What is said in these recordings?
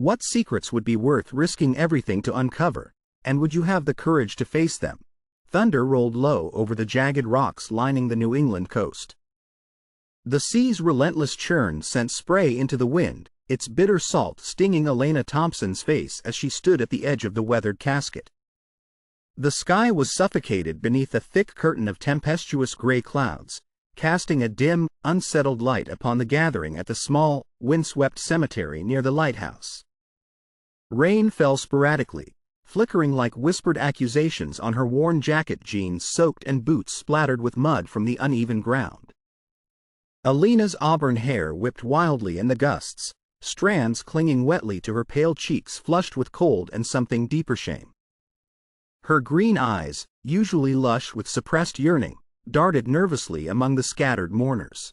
What secrets would be worth risking everything to uncover, and would you have the courage to face them? Thunder rolled low over the jagged rocks lining the New England coast. The sea's relentless churn sent spray into the wind, its bitter salt stinging Elena Thompson's face as she stood at the edge of the weathered casket. The sky was suffocated beneath a thick curtain of tempestuous gray clouds, casting a dim, unsettled light upon the gathering at the small, windswept cemetery near the lighthouse. Rain fell sporadically, flickering like whispered accusations on her worn jacket, jeans soaked and boots splattered with mud from the uneven ground. Elena's auburn hair whipped wildly in the gusts, strands clinging wetly to her pale cheeks flushed with cold and something deeper shame. Her green eyes, usually lush with suppressed yearning, darted nervously among the scattered mourners.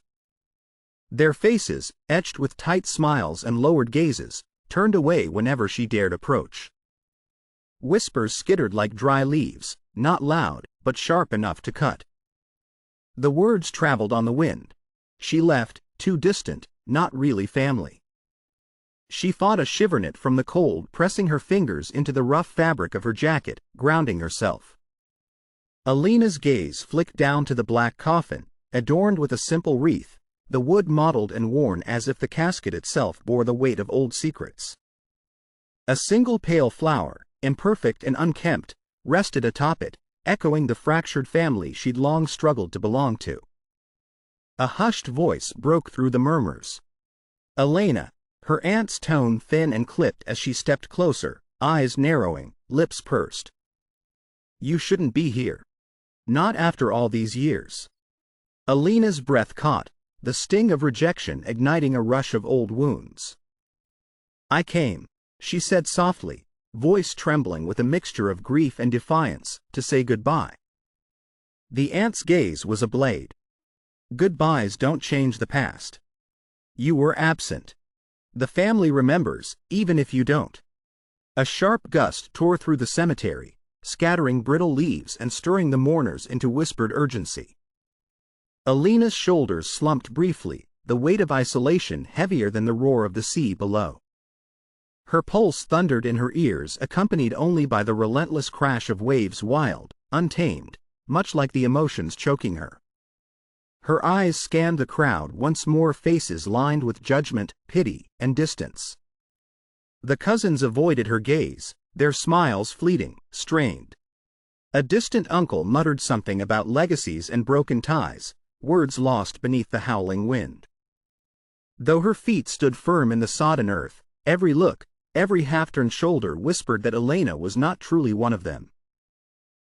Their faces, etched with tight smiles and lowered gazes, turned away whenever she dared approach. Whispers skittered like dry leaves, not loud, but sharp enough to cut. The words traveled on the wind. She left, too distant, not really family. She fought a shivernit from the cold, pressing her fingers into the rough fabric of her jacket, grounding herself. Elena's gaze flicked down to the black coffin, adorned with a simple wreath, the wood mottled and worn as if the casket itself bore the weight of old secrets. A single pale flower, imperfect and unkempt, rested atop it, echoing the fractured family she'd long struggled to belong to. A hushed voice broke through the murmurs. Elena, her aunt's tone thin and clipped as she stepped closer, eyes narrowing, lips pursed. You shouldn't be here. Not after all these years. Elena's breath caught, the sting of rejection igniting a rush of old wounds. I came, she said softly, voice trembling with a mixture of grief and defiance, to say goodbye. The aunt's gaze was a blade. Goodbyes don't change the past. You were absent. The family remembers, even if you don't. A sharp gust tore through the cemetery, scattering brittle leaves and stirring the mourners into whispered urgency. Elena's shoulders slumped briefly, the weight of isolation heavier than the roar of the sea below. Her pulse thundered in her ears, accompanied only by the relentless crash of waves, wild, untamed, much like the emotions choking her. Her eyes scanned the crowd once more, faces lined with judgment, pity, and distance. The cousins avoided her gaze, their smiles fleeting, strained. A distant uncle muttered something about legacies and broken ties, words lost beneath the howling wind. Though her feet stood firm in the sodden earth, every look, every half-turned shoulder whispered that Elena was not truly one of them.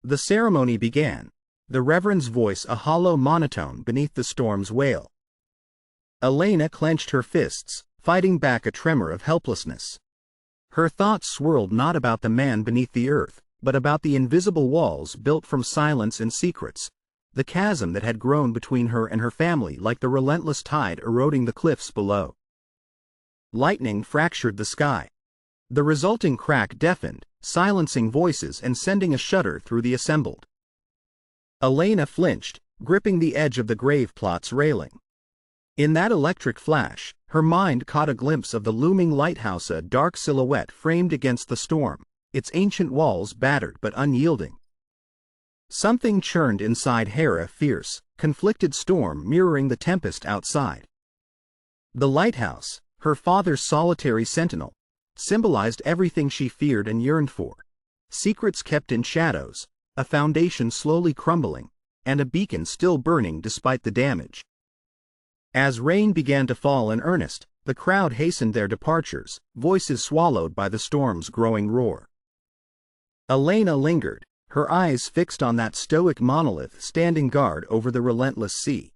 The ceremony began, the Reverend's voice a hollow monotone beneath the storm's wail. Elena clenched her fists, fighting back a tremor of helplessness. Her thoughts swirled not about the man beneath the earth, but about the invisible walls built from silence and secrets, the chasm that had grown between her and her family like the relentless tide eroding the cliffs below. Lightning fractured the sky. The resulting crack deafened, silencing voices and sending a shudder through the assembled. Elena flinched, gripping the edge of the grave plot's railing. In that electric flash, her mind caught a glimpse of the looming lighthouse, a dark silhouette framed against the storm, its ancient walls battered but unyielding. Something churned inside her, a fierce, conflicted storm mirroring the tempest outside. The lighthouse, her father's solitary sentinel, symbolized everything she feared and yearned for. Secrets kept in shadows, a foundation slowly crumbling, and a beacon still burning despite the damage. As rain began to fall in earnest, the crowd hastened their departures, voices swallowed by the storm's growing roar. Elena lingered, her eyes fixed on that stoic monolith standing guard over the relentless sea.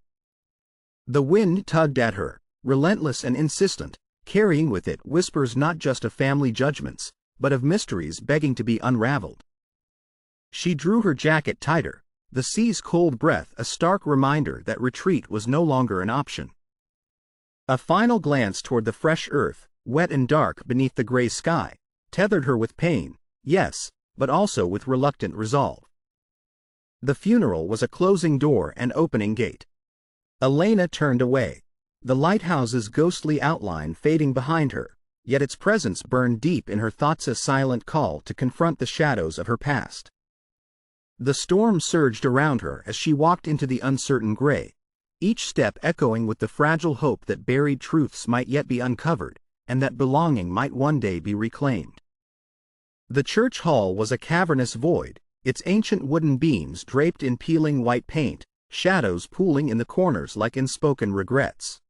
The wind tugged at her, relentless and insistent, carrying with it whispers not just of family judgments, but of mysteries begging to be unraveled. She drew her jacket tighter, the sea's cold breath a stark reminder that retreat was no longer an option. A final glance toward the fresh earth, wet and dark beneath the gray sky, tethered her with pain, yes, but also with reluctant resolve. The funeral was a closing door and opening gate. Elena turned away, the lighthouse's ghostly outline fading behind her, yet its presence burned deep in her thoughts, a silent call to confront the shadows of her past. The storm surged around her as she walked into the uncertain gray, each step echoing with the fragile hope that buried truths might yet be uncovered, and that belonging might one day be reclaimed. The church hall was a cavernous void, its ancient wooden beams draped in peeling white paint, shadows pooling in the corners like unspoken regrets.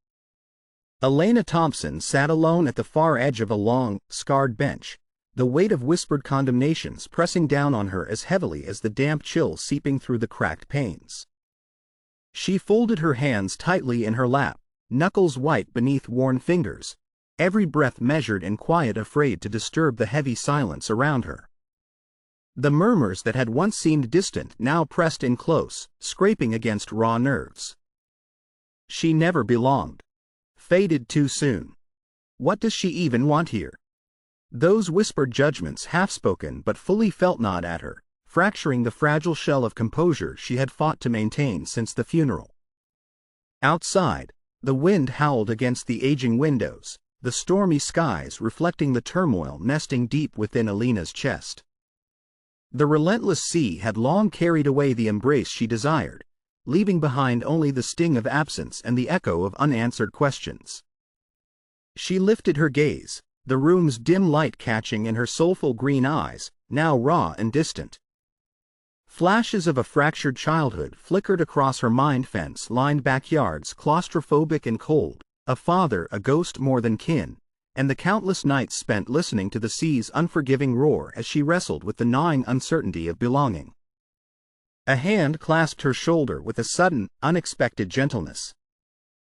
Elena Thompson sat alone at the far edge of a long, scarred bench, the weight of whispered condemnations pressing down on her as heavily as the damp chill seeping through the cracked panes. She folded her hands tightly in her lap, knuckles white beneath worn fingers, every breath measured and quiet, afraid to disturb the heavy silence around her. The murmurs that had once seemed distant now pressed in close, scraping against raw nerves. She never belonged. Faded too soon. What does she even want here? Those whispered judgments, half-spoken but fully felt, gnawed at her, fracturing the fragile shell of composure she had fought to maintain since the funeral. Outside, the wind howled against the aging windows, the stormy skies reflecting the turmoil nesting deep within Elena's chest. The relentless sea had long carried away the embrace she desired, leaving behind only the sting of absence and the echo of unanswered questions. She lifted her gaze, the room's dim light catching in her soulful green eyes, now raw and distant. Flashes of a fractured childhood flickered across her mind, fence-lined backyards claustrophobic and cold, a father a ghost more than kin, and the countless nights spent listening to the sea's unforgiving roar as she wrestled with the gnawing uncertainty of belonging. A hand clasped her shoulder with a sudden, unexpected gentleness.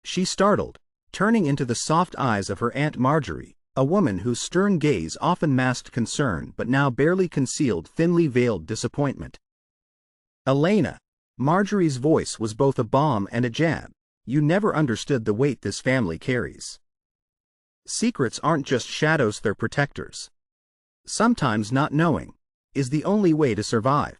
She startled, turning into the soft eyes of her Aunt Marjorie, a woman whose stern gaze often masked concern but now barely concealed thinly veiled disappointment. "Elena," Marjorie's voice was both a balm and a jab, "you never understood the weight this family carries. Secrets aren't just shadows, they're protectors. Sometimes not knowing is the only way to survive."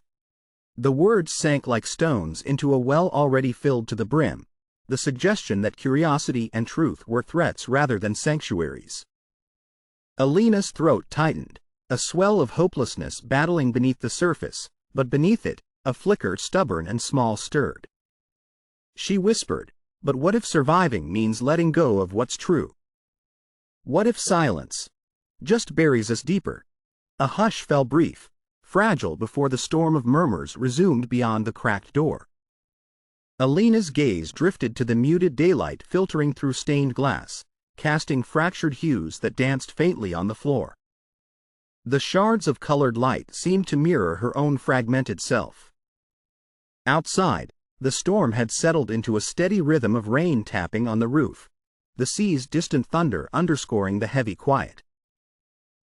The words sank like stones into a well already filled to the brim, the suggestion that curiosity and truth were threats rather than sanctuaries. Elena's throat tightened, a swell of hopelessness battling beneath the surface, but beneath it, a flicker stubborn and small stirred. She whispered, "But what if surviving means letting go of what's true? What if silence just buries us deeper?" A hush fell, brief, fragile, before the storm of murmurs resumed beyond the cracked door. Elena's gaze drifted to the muted daylight filtering through stained glass, casting fractured hues that danced faintly on the floor. The shards of colored light seemed to mirror her own fragmented self. Outside, the storm had settled into a steady rhythm of rain tapping on the roof, the sea's distant thunder underscoring the heavy quiet.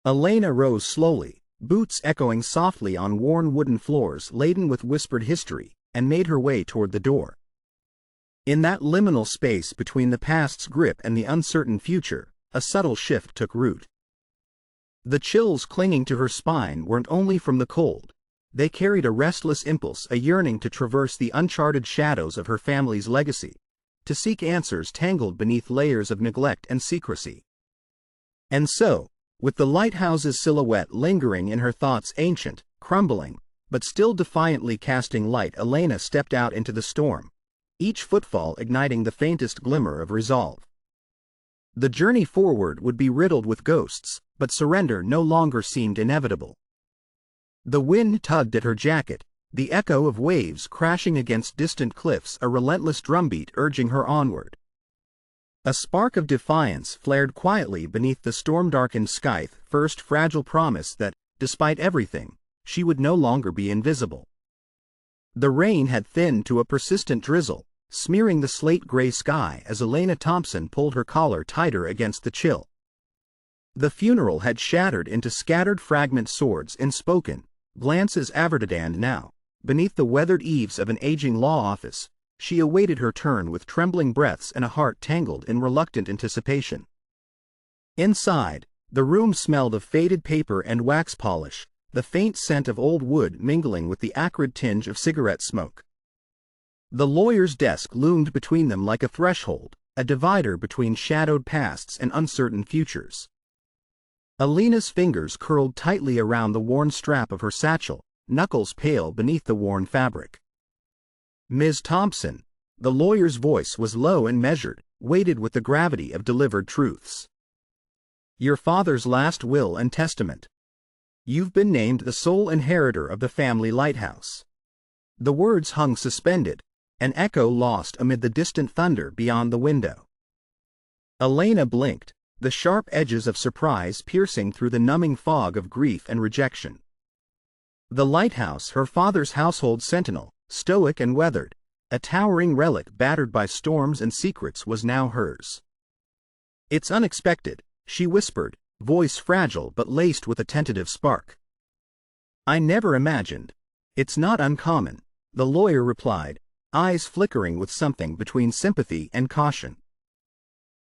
Elena rose slowly, boots echoing softly on worn wooden floors laden with whispered history, and made her way toward the door. In that liminal space between the past's grip and the uncertain future, a subtle shift took root. The chills clinging to her spine weren't only from the cold. They carried a restless impulse, a yearning to traverse the uncharted shadows of her family's legacy, to seek answers tangled beneath layers of neglect and secrecy. And so, with the lighthouse's silhouette lingering in her thoughts, ancient, crumbling, but still defiantly casting light, Elena stepped out into the storm, each footfall igniting the faintest glimmer of resolve. The journey forward would be riddled with ghosts, but surrender no longer seemed inevitable. The wind tugged at her jacket, the echo of waves crashing against distant cliffs, a relentless drumbeat urging her onward. A spark of defiance flared quietly beneath the storm-darkened sky, first fragile promise that, despite everything, she would no longer be invisible. The rain had thinned to a persistent drizzle, smearing the slate-gray sky as Elena Thompson pulled her collar tighter against the chill. The funeral had shattered into scattered fragment swords unspoken, glances averted, and now, beneath the weathered eaves of an aging law office, she awaited her turn with trembling breaths and a heart tangled in reluctant anticipation. Inside, the room smelled of faded paper and wax polish, the faint scent of old wood mingling with the acrid tinge of cigarette smoke. The lawyer's desk loomed between them like a threshold, a divider between shadowed pasts and uncertain futures. Alina's fingers curled tightly around the worn strap of her satchel, knuckles pale beneath the worn fabric. "Ms. Thompson," the lawyer's voice was low and measured, weighted with the gravity of delivered truths. "Your father's last will and testament. You've been named the sole inheritor of the family lighthouse." The words hung suspended, an echo lost amid the distant thunder beyond the window. Alina blinked, the sharp edges of surprise piercing through the numbing fog of grief and rejection. The lighthouse, her father's household sentinel, stoic and weathered, a towering relic battered by storms and secrets, was now hers. "It's unexpected," she whispered, voice fragile but laced with a tentative spark. "I never imagined." "It's not uncommon," the lawyer replied, eyes flickering with something between sympathy and caution.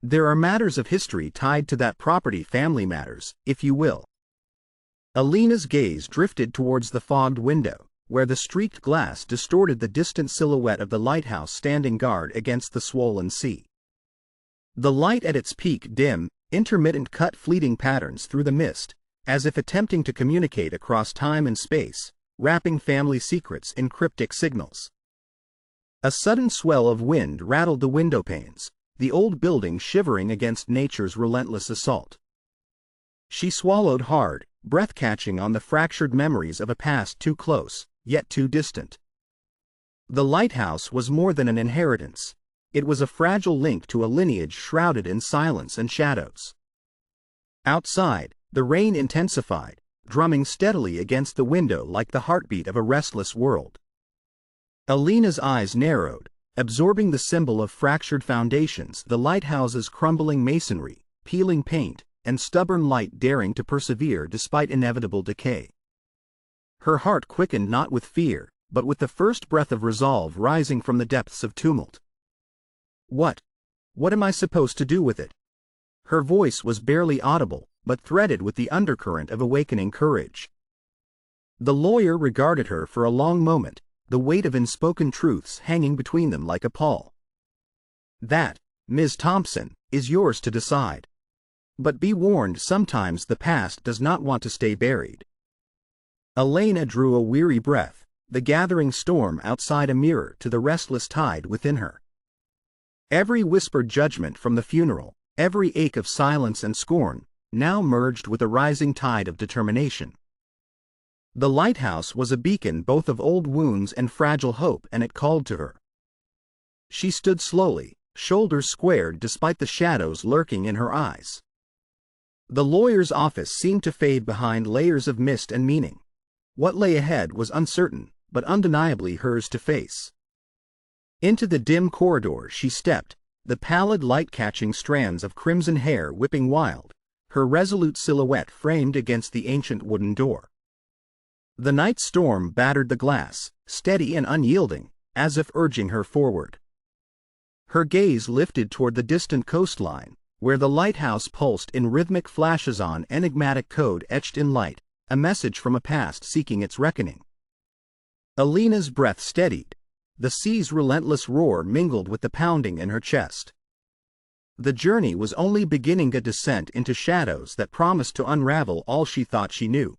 "There are matters of history tied to that property, family matters, if you will." Alina's gaze drifted towards the fogged window, where the streaked glass distorted the distant silhouette of the lighthouse standing guard against the swollen sea. The light at its peak, dim, intermittent, cut fleeting patterns through the mist, as if attempting to communicate across time and space, wrapping family secrets in cryptic signals. A sudden swell of wind rattled the window panes, the old building shivering against nature's relentless assault. She swallowed hard, breath catching on the fractured memories of a past too close, yet too distant. The lighthouse was more than an inheritance. It was a fragile link to a lineage shrouded in silence and shadows. Outside, the rain intensified, drumming steadily against the window like the heartbeat of a restless world. Alina's eyes narrowed, absorbing the symbol of fractured foundations, the lighthouse's crumbling masonry, peeling paint, and stubborn light daring to persevere despite inevitable decay. Her heart quickened not with fear, but with the first breath of resolve rising from the depths of tumult. What am I supposed to do with it?" Her voice was barely audible, but threaded with the undercurrent of awakening courage. The lawyer regarded her for a long moment, the weight of unspoken truths hanging between them like a pall. "That, Ms. Thompson, is yours to decide. But be warned, sometimes the past does not want to stay buried." Alina drew a weary breath, the gathering storm outside a mirror to the restless tide within her. Every whispered judgment from the funeral, every ache of silence and scorn, now merged with a rising tide of determination. The lighthouse was a beacon both of old wounds and fragile hope, and it called to her. She stood slowly, shoulders squared despite the shadows lurking in her eyes. The lawyer's office seemed to fade behind layers of mist and meaning. What lay ahead was uncertain, but undeniably hers to face. Into the dim corridor she stepped, the pallid light catching strands of crimson hair whipping wild, her resolute silhouette framed against the ancient wooden door. The night storm battered the glass, steady and unyielding, as if urging her forward. Her gaze lifted toward the distant coastline, where the lighthouse pulsed in rhythmic flashes, on enigmatic code etched in light, a message from a past seeking its reckoning. Alina's breath steadied. The sea's relentless roar mingled with the pounding in her chest. The journey was only beginning, a descent into shadows that promised to unravel all she thought she knew.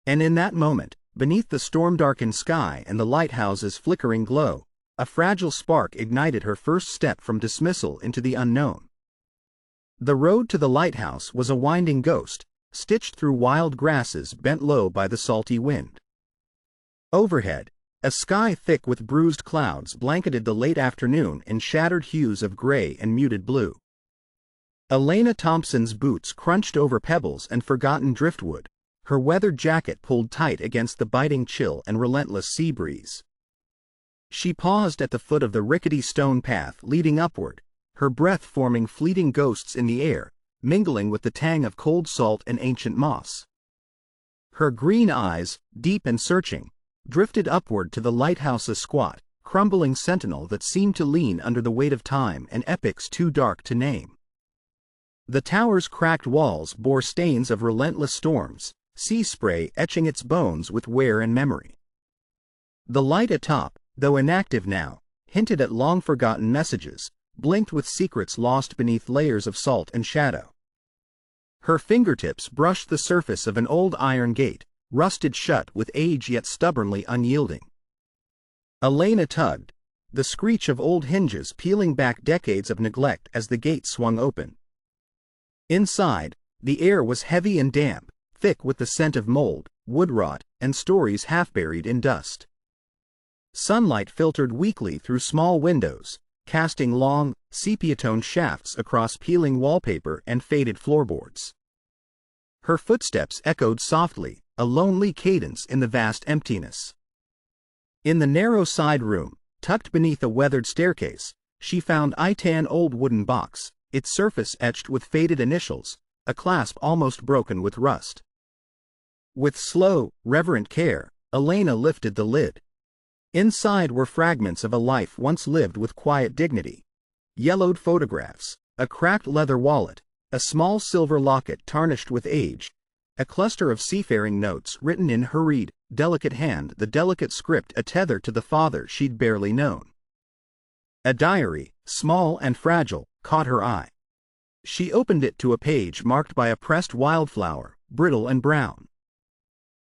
And in that moment, beneath the storm-darkened sky and the lighthouse's flickering glow, a fragile spark ignited her first step from dismissal into the unknown. The road to the lighthouse was a winding ghost, stitched through wild grasses bent low by the salty wind. Overhead, a sky thick with bruised clouds blanketed the late afternoon in shattered hues of gray and muted blue. Alina Thompson's boots crunched over pebbles and forgotten driftwood, her weathered jacket pulled tight against the biting chill and relentless sea breeze. She paused at the foot of the rickety stone path leading upward, her breath forming fleeting ghosts in the air, mingling with the tang of cold salt and ancient moss. Her green eyes, deep and searching, drifted upward to the lighthouse's squat, crumbling sentinel that seemed to lean under the weight of time and epochs too dark to name. The tower's cracked walls bore stains of relentless storms, sea spray etching its bones with wear and memory. The light atop, though inactive now, hinted at long-forgotten messages, blinked with secrets lost beneath layers of salt and shadow. Her fingertips brushed the surface of an old iron gate, rusted shut with age yet stubbornly unyielding. Elena tugged, the screech of old hinges peeling back decades of neglect as the gate swung open. Inside, the air was heavy and damp, thick with the scent of mold, wood rot, and stories half buried in dust. Sunlight filtered weakly through small windows, casting long, sepia-toned shafts across peeling wallpaper and faded floorboards. Her footsteps echoed softly, a lonely cadence in the vast emptiness. In the narrow side room, tucked beneath a weathered staircase, she found a tan old wooden box, its surface etched with faded initials, a clasp almost broken with rust. With slow, reverent care, Elena lifted the lid. Inside were fragments of a life once lived with quiet dignity. Yellowed photographs, a cracked leather wallet, a small silver locket tarnished with age, a cluster of seafaring notes written in hurried, delicate hand, the delicate script a tether to the father she'd barely known. A diary, small and fragile, caught her eye. She opened it to a page marked by a pressed wildflower, brittle and brown.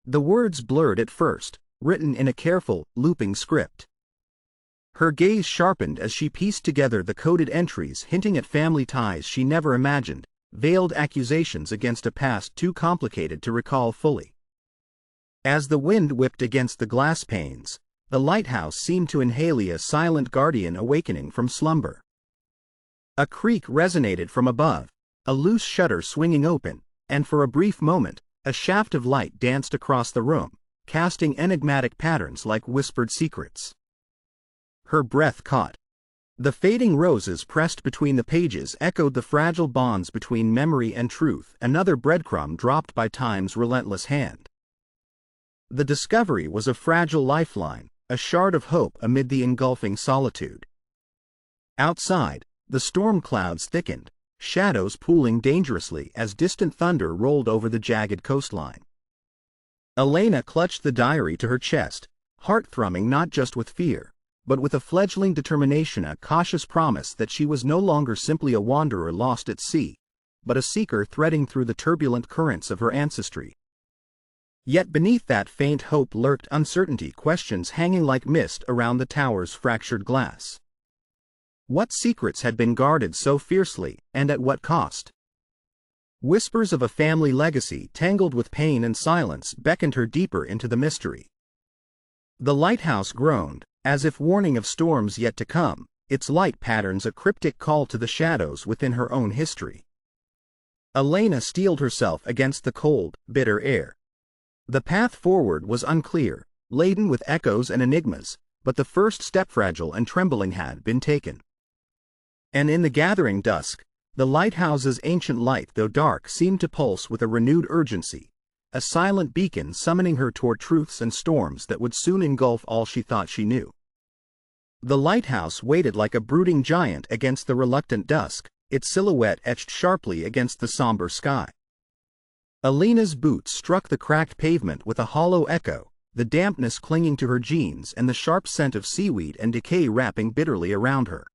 The words blurred at first, written in a careful, looping script. Her gaze sharpened as she pieced together the coded entries hinting at family ties she never imagined, veiled accusations against a past too complicated to recall fully. As the wind whipped against the glass panes, the lighthouse seemed to inhale a silent guardian awakening from slumber. A creak resonated from above, a loose shutter swinging open, and for a brief moment, a shaft of light danced across the room, casting enigmatic patterns like whispered secrets. Her breath caught. The fading roses pressed between the pages echoed the fragile bonds between memory and truth, another breadcrumb dropped by time's relentless hand. The discovery was a fragile lifeline, a shard of hope amid the engulfing solitude. Outside, the storm clouds thickened, shadows pooling dangerously as distant thunder rolled over the jagged coastline. Elena clutched the diary to her chest, heart thrumming not just with fear, but with a fledgling determination, a cautious promise that she was no longer simply a wanderer lost at sea, but a seeker threading through the turbulent currents of her ancestry. Yet beneath that faint hope lurked uncertainty, questions hanging like mist around the tower's fractured glass. What secrets had been guarded so fiercely, and at what cost? Whispers of a family legacy tangled with pain and silence beckoned her deeper into the mystery. The lighthouse groaned, as if warning of storms yet to come, its light patterns a cryptic call to the shadows within her own history. Elena steeled herself against the cold, bitter air. The path forward was unclear, laden with echoes and enigmas, but the first step, fragile and trembling, had been taken. And in the gathering dusk, the lighthouse's ancient light, though dark, seemed to pulse with a renewed urgency, a silent beacon summoning her toward truths and storms that would soon engulf all she thought she knew. The lighthouse waited like a brooding giant against the reluctant dusk, its silhouette etched sharply against the somber sky. Elena's boots struck the cracked pavement with a hollow echo, the dampness clinging to her jeans and the sharp scent of seaweed and decay wrapping bitterly around her.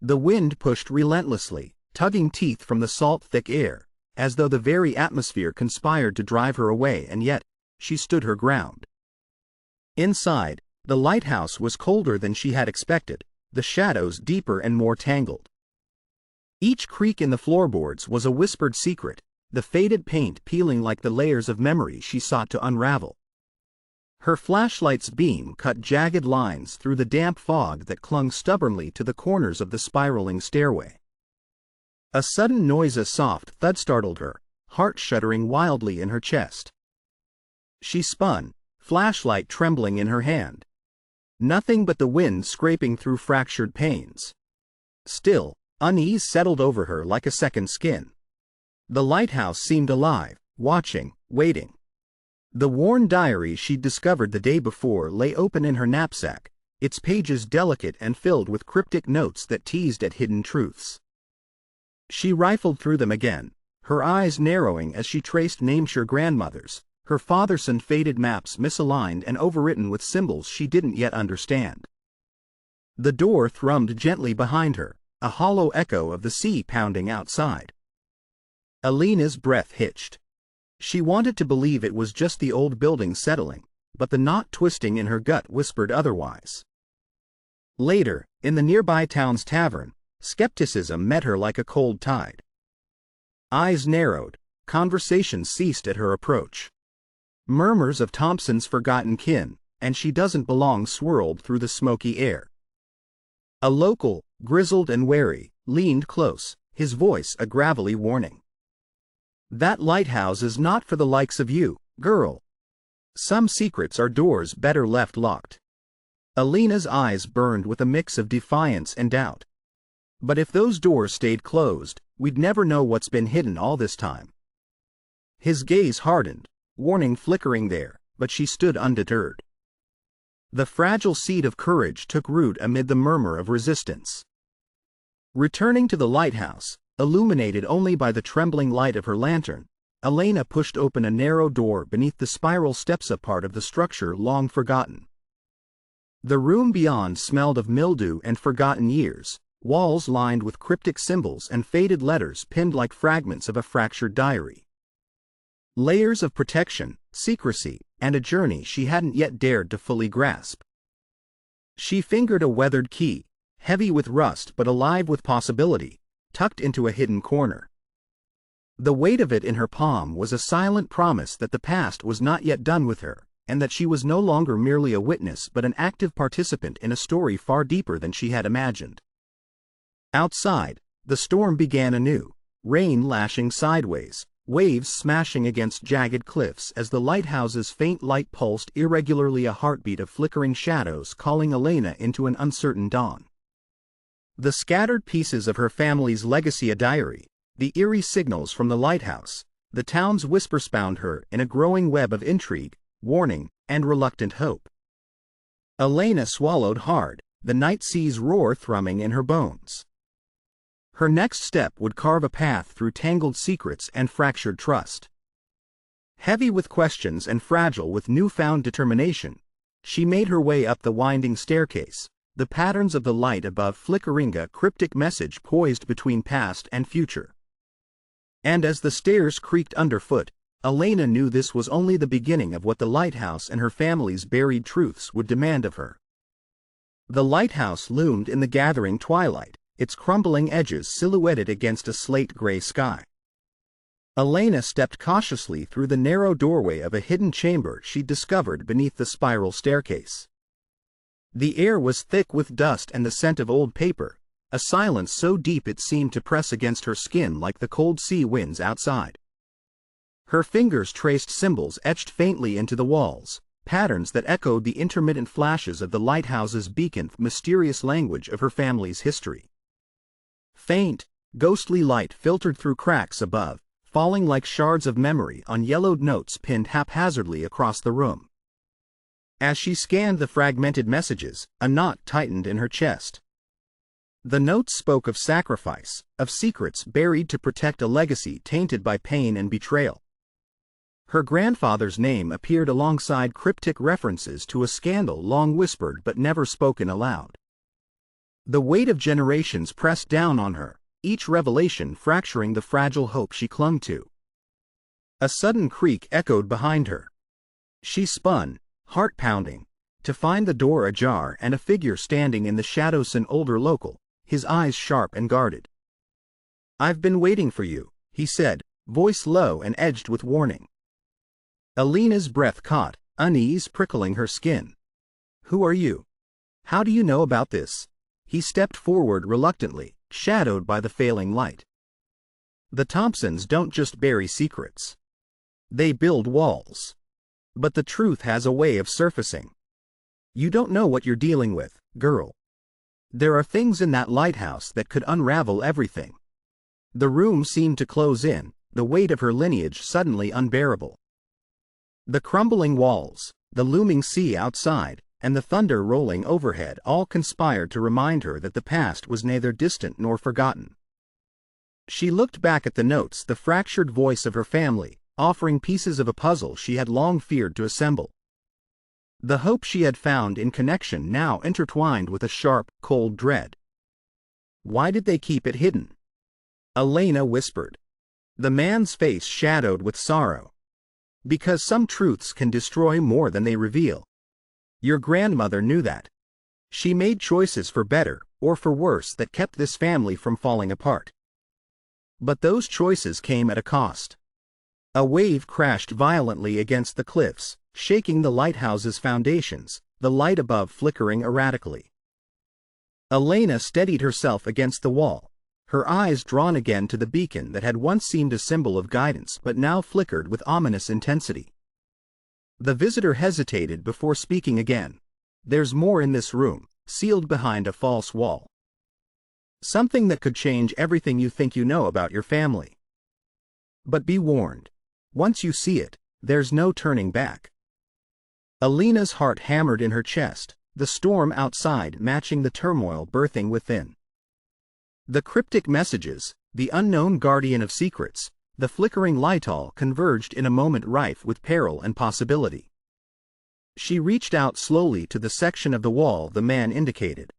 The wind pushed relentlessly, tugging teeth from the salt, thick air, as though the very atmosphere conspired to drive her away, and yet, she stood her ground. Inside, the lighthouse was colder than she had expected, the shadows deeper and more tangled. Each creak in the floorboards was a whispered secret, the faded paint peeling like the layers of memory she sought to unravel. Her flashlight's beam cut jagged lines through the damp fog that clung stubbornly to the corners of the spiraling stairway. A sudden noise, a soft thud, startled her, heart shuddering wildly in her chest. She spun, flashlight trembling in her hand. Nothing but the wind scraping through fractured panes. Still, unease settled over her like a second skin. The lighthouse seemed alive, watching, waiting. The worn diary she'd discovered the day before lay open in her knapsack, its pages delicate and filled with cryptic notes that teased at hidden truths. She rifled through them again, her eyes narrowing as she traced names, her grandmother's, her father's, and faded maps misaligned and overwritten with symbols she didn't yet understand. The door thrummed gently behind her, a hollow echo of the sea pounding outside. Alina's breath hitched. She wanted to believe it was just the old building settling, but the knot twisting in her gut whispered otherwise. Later, in the nearby town's tavern, skepticism met her like a cold tide. Eyes narrowed, conversation ceased at her approach. Murmurs of Thompson's forgotten kin, and she doesn't belong swirled through the smoky air. A local, grizzled and wary, leaned close, his voice a gravelly warning. That lighthouse is not for the likes of you, girl. Some secrets are doors better left locked. Alina's eyes burned with a mix of defiance and doubt. But if those doors stayed closed, we'd never know what's been hidden all this time. His gaze hardened, warning flickering there, but she stood undeterred. The fragile seed of courage took root amid the murmur of resistance. Returning to the lighthouse, illuminated only by the trembling light of her lantern, Alina pushed open a narrow door beneath the spiral steps, a part of the structure long forgotten. The room beyond smelled of mildew and forgotten years, walls lined with cryptic symbols and faded letters pinned like fragments of a fractured diary. Layers of protection, secrecy, and a journey she hadn't yet dared to fully grasp. She fingered a weathered key, heavy with rust but alive with possibility, tucked into a hidden corner. The weight of it in her palm was a silent promise that the past was not yet done with her, and that she was no longer merely a witness but an active participant in a story far deeper than she had imagined. Outside, the storm began anew, rain lashing sideways, waves smashing against jagged cliffs as the lighthouse's faint light pulsed irregularly, a heartbeat of flickering shadows calling Alina into an uncertain dawn. The scattered pieces of her family's legacy, a diary, the eerie signals from the lighthouse, the town's whispers bound her in a growing web of intrigue, warning, and reluctant hope. Alina swallowed hard, the night sea's roar thrumming in her bones. Her next step would carve a path through tangled secrets and fractured trust. Heavy with questions and fragile with newfound determination, she made her way up the winding staircase, the patterns of the light above flickering, a cryptic message poised between past and future. And as the stairs creaked underfoot, Alina knew this was only the beginning of what the lighthouse and her family's buried truths would demand of her. The lighthouse loomed in the gathering twilight, its crumbling edges silhouetted against a slate-gray sky. Alina stepped cautiously through the narrow doorway of a hidden chamber she'd discovered beneath the spiral staircase. The air was thick with dust and the scent of old paper, a silence so deep it seemed to press against her skin like the cold sea winds outside. Her fingers traced symbols etched faintly into the walls, patterns that echoed the intermittent flashes of the lighthouse's beacon, mysterious language of her family's history. Faint, ghostly light filtered through cracks above, falling like shards of memory on yellowed notes pinned haphazardly across the room. As she scanned the fragmented messages, a knot tightened in her chest. The notes spoke of sacrifice, of secrets buried to protect a legacy tainted by pain and betrayal. Her grandfather's name appeared alongside cryptic references to a scandal long whispered but never spoken aloud. The weight of generations pressed down on her, each revelation fracturing the fragile hope she clung to. A sudden creak echoed behind her. She spun, heart pounding, to find the door ajar and a figure standing in the shadows, an older local, his eyes sharp and guarded. "I've been waiting for you," he said, voice low and edged with warning. Alina's breath caught, unease prickling her skin. "Who are you? How do you know about this?" He stepped forward reluctantly, shadowed by the failing light. "The Thompsons don't just bury secrets. They build walls. But the truth has a way of surfacing. You don't know what you're dealing with, girl. There are things in that lighthouse that could unravel everything." The room seemed to close in, the weight of her lineage suddenly unbearable. The crumbling walls, the looming sea outside, and the thunder rolling overhead all conspired to remind her that the past was neither distant nor forgotten. She looked back at the notes, the fractured voice of her family, offering pieces of a puzzle she had long feared to assemble. The hope she had found in connection now intertwined with a sharp, cold dread. "Why did they keep it hidden?" Alina whispered. The man's face shadowed with sorrow. Because some truths can destroy more than they reveal. Your grandmother knew that. She made choices for better, or for worse, that kept this family from falling apart. But those choices came at a cost. A wave crashed violently against the cliffs, shaking the lighthouse's foundations, the light above flickering erratically. Elena steadied herself against the wall, her eyes drawn again to the beacon that had once seemed a symbol of guidance but now flickered with ominous intensity. The visitor hesitated before speaking again. There's more in this room, sealed behind a false wall. Something that could change everything you think you know about your family. But be warned. Once you see it, there's no turning back. Elena's heart hammered in her chest, the storm outside matching the turmoil birthing within. The cryptic messages, the unknown guardian of secrets, the flickering light all converged in a moment rife with peril and possibility. She reached out slowly to the section of the wall the man indicated.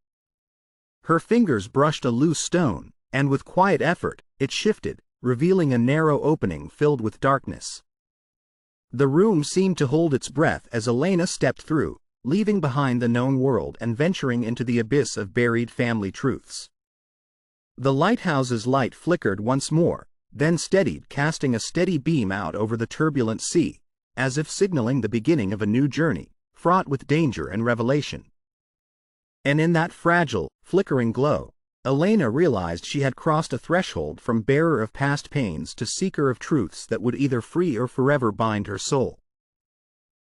Her fingers brushed a loose stone, and with quiet effort, it shifted, revealing a narrow opening filled with darkness. The room seemed to hold its breath as Elena stepped through, leaving behind the known world and venturing into the abyss of buried family truths. The lighthouse's light flickered once more, then steadied, casting a steady beam out over the turbulent sea, as if signaling the beginning of a new journey, fraught with danger and revelation. And in that fragile, flickering glow, Elena realized she had crossed a threshold from bearer of past pains to seeker of truths that would either free or forever bind her soul.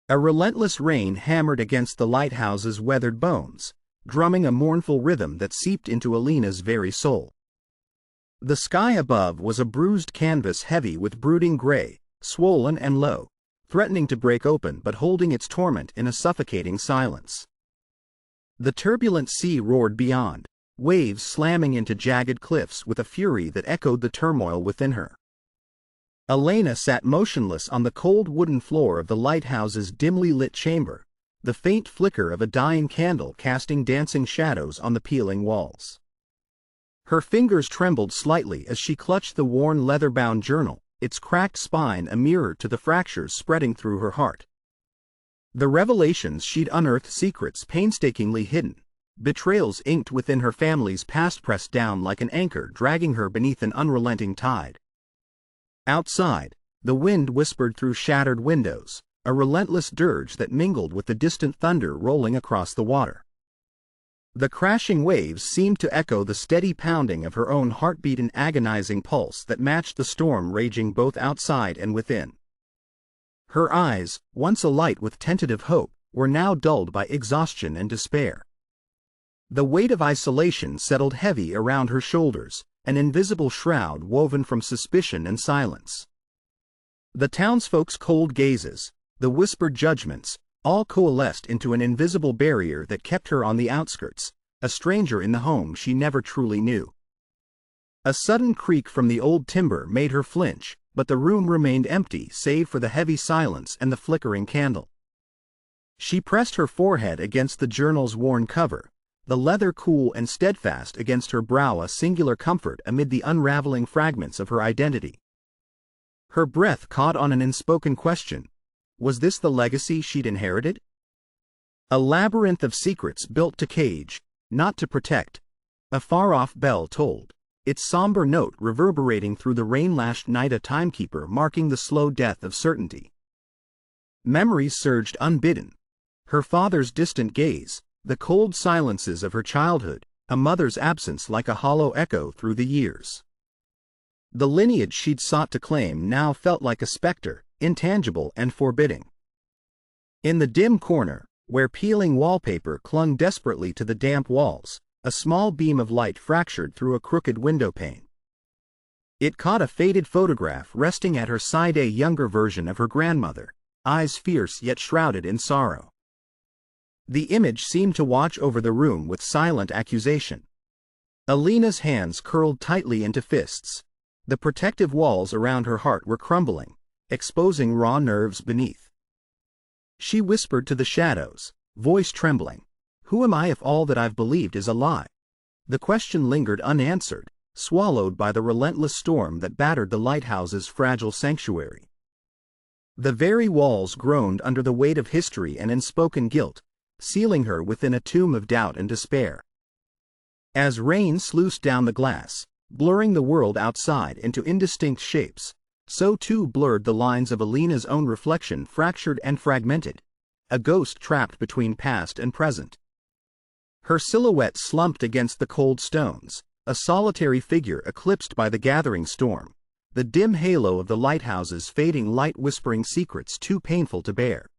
A relentless rain hammered against the lighthouse's weathered bones, drumming a mournful rhythm that seeped into Elena's very soul. The sky above was a bruised canvas heavy with brooding gray, swollen and low, threatening to break open but holding its torment in a suffocating silence. The turbulent sea roared beyond, waves slamming into jagged cliffs with a fury that echoed the turmoil within her. Elena sat motionless on the cold wooden floor of the lighthouse's dimly lit chamber, the faint flicker of a dying candle casting dancing shadows on the peeling walls. Her fingers trembled slightly as she clutched the worn leather-bound journal, its cracked spine a mirror to the fractures spreading through her heart. The revelations she'd unearthed, secrets painstakingly hidden, betrayals inked within her family's past pressed down like an anchor dragging her beneath an unrelenting tide. Outside, the wind whispered through shattered windows, a relentless dirge that mingled with the distant thunder rolling across the water. The crashing waves seemed to echo the steady pounding of her own heartbeat, an agonizing pulse that matched the storm raging both outside and within. Her eyes, once alight with tentative hope, were now dulled by exhaustion and despair. The weight of isolation settled heavy around her shoulders, an invisible shroud woven from suspicion and silence. The townsfolk's cold gazes, the whispered judgments, all coalesced into an invisible barrier that kept her on the outskirts, a stranger in the home she never truly knew. A sudden creak from the old timber made her flinch, but the room remained empty save for the heavy silence and the flickering candle. She pressed her forehead against the journal's worn cover, the leather cool and steadfast against her brow, a singular comfort amid the unraveling fragments of her identity. Her breath caught on an unspoken question. Was this the legacy she'd inherited? A labyrinth of secrets built to cage, not to protect. A far-off bell tolled, its somber note reverberating through the rain-lashed night, a timekeeper marking the slow death of certainty. Memories surged unbidden. Her father's distant gaze, the cold silences of her childhood, a mother's absence like a hollow echo through the years. The lineage she'd sought to claim now felt like a specter, intangible and forbidding. In the dim corner, where peeling wallpaper clung desperately to the damp walls, a small beam of light fractured through a crooked window pane. It caught a faded photograph resting at her side, a younger version of her grandmother, eyes fierce yet shrouded in sorrow. The image seemed to watch over the room with silent accusation. Elena's hands curled tightly into fists. The protective walls around her heart were crumbling, exposing raw nerves beneath. She whispered to the shadows, voice trembling, "Who am I if all that I've believed is a lie?" The question lingered unanswered, swallowed by the relentless storm that battered the lighthouse's fragile sanctuary. The very walls groaned under the weight of history and unspoken guilt, sealing her within a tomb of doubt and despair. As rain sluiced down the glass, blurring the world outside into indistinct shapes, so too blurred the lines of Alina's own reflection, fractured and fragmented, a ghost trapped between past and present. Her silhouette slumped against the cold stones, a solitary figure eclipsed by the gathering storm, the dim halo of the lighthouse's fading light whispering secrets too painful to bear.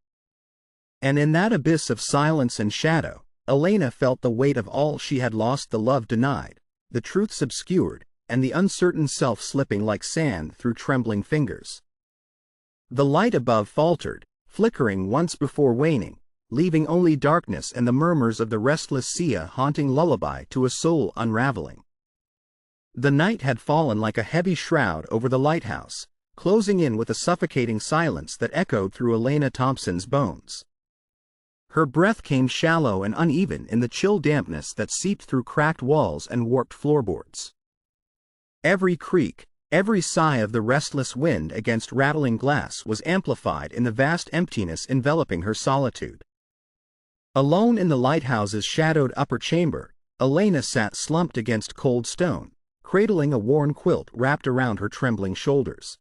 And in that abyss of silence and shadow, Elena felt the weight of all she had lost, the love denied, the truths obscured, and the uncertain self slipping like sand through trembling fingers. The light above faltered, flickering once before waning, leaving only darkness and the murmurs of the restless sea, a haunting lullaby to a soul unraveling. The night had fallen like a heavy shroud over the lighthouse, closing in with a suffocating silence that echoed through Elena Thompson's bones. Her breath came shallow and uneven in the chill dampness that seeped through cracked walls and warped floorboards. Every creak, every sigh of the restless wind against rattling glass was amplified in the vast emptiness enveloping her solitude. Alone in the lighthouse's shadowed upper chamber, Elena sat slumped against cold stone, cradling a worn quilt wrapped around her trembling shoulders.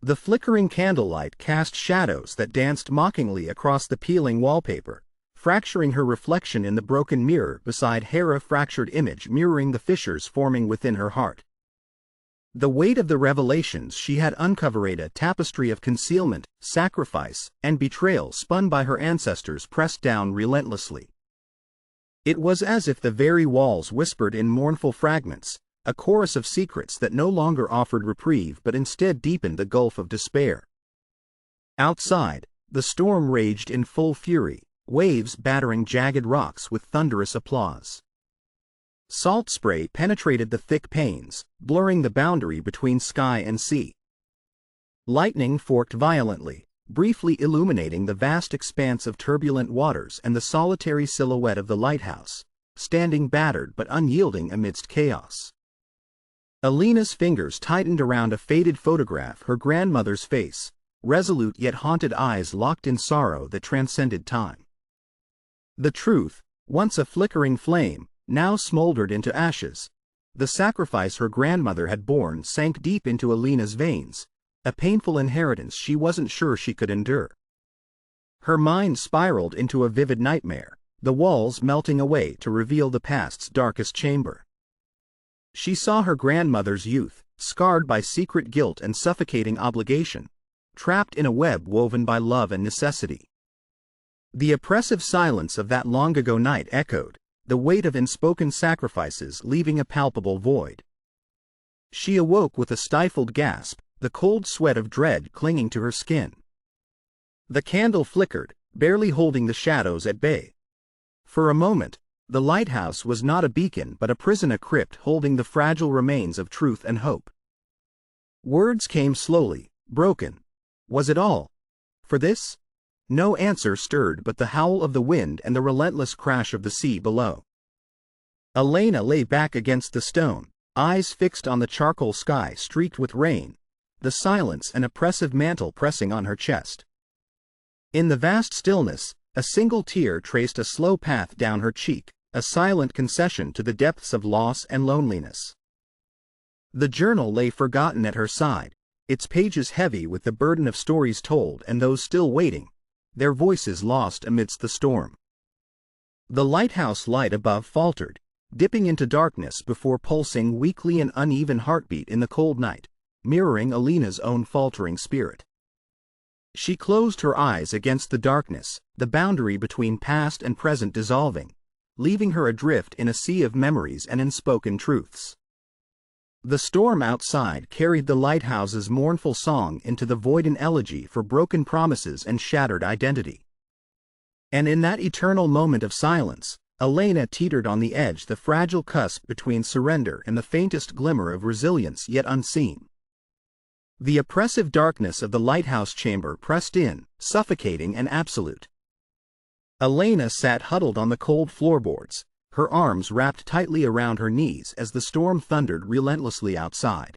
The flickering candlelight cast shadows that danced mockingly across the peeling wallpaper, fracturing her reflection in the broken mirror beside Hera's fractured image mirroring the fissures forming within her heart. The weight of the revelations she had uncovered, a tapestry of concealment, sacrifice, and betrayal spun by her ancestors, pressed down relentlessly. It was as if the very walls whispered in mournful fragments, a chorus of secrets that no longer offered reprieve but instead deepened the gulf of despair. Outside, the storm raged in full fury, waves battering jagged rocks with thunderous applause. Salt spray penetrated the thick panes, blurring the boundary between sky and sea. Lightning forked violently, briefly illuminating the vast expanse of turbulent waters and the solitary silhouette of the lighthouse, standing battered but unyielding amidst chaos. Elena's fingers tightened around a faded photograph, her grandmother's face, resolute yet haunted eyes locked in sorrow that transcended time. The truth, once a flickering flame, now smoldered into ashes. The sacrifice her grandmother had borne sank deep into Elena's veins, a painful inheritance she wasn't sure she could endure. Her mind spiraled into a vivid nightmare, the walls melting away to reveal the past's darkest chamber. She saw her grandmother's youth, scarred by secret guilt and suffocating obligation, trapped in a web woven by love and necessity. The oppressive silence of that long-ago night echoed, the weight of unspoken sacrifices leaving a palpable void. She awoke with a stifled gasp, the cold sweat of dread clinging to her skin. The candle flickered, barely holding the shadows at bay. For a moment, the lighthouse was not a beacon but a prison, a crypt holding the fragile remains of truth and hope. Words came slowly, broken. Was it all for this? No answer stirred but the howl of the wind and the relentless crash of the sea below. Elena lay back against the stone, eyes fixed on the charcoal sky streaked with rain, the silence an oppressive mantle pressing on her chest. In the vast stillness, a single tear traced a slow path down her cheek, a silent concession to the depths of loss and loneliness. The journal lay forgotten at her side, its pages heavy with the burden of stories told and those still waiting, their voices lost amidst the storm. The lighthouse light above faltered, dipping into darkness before pulsing weakly, an uneven heartbeat in the cold night, mirroring Elena's own faltering spirit. She closed her eyes against the darkness, the boundary between past and present dissolving, leaving her adrift in a sea of memories and unspoken truths. The storm outside carried the lighthouse's mournful song into the void, an elegy for broken promises and shattered identity. And in that eternal moment of silence, Elena teetered on the edge, the fragile cusp between surrender and the faintest glimmer of resilience yet unseen. The oppressive darkness of the lighthouse chamber pressed in, suffocating and absolute. Elena sat huddled on the cold floorboards, her arms wrapped tightly around her knees as the storm thundered relentlessly outside.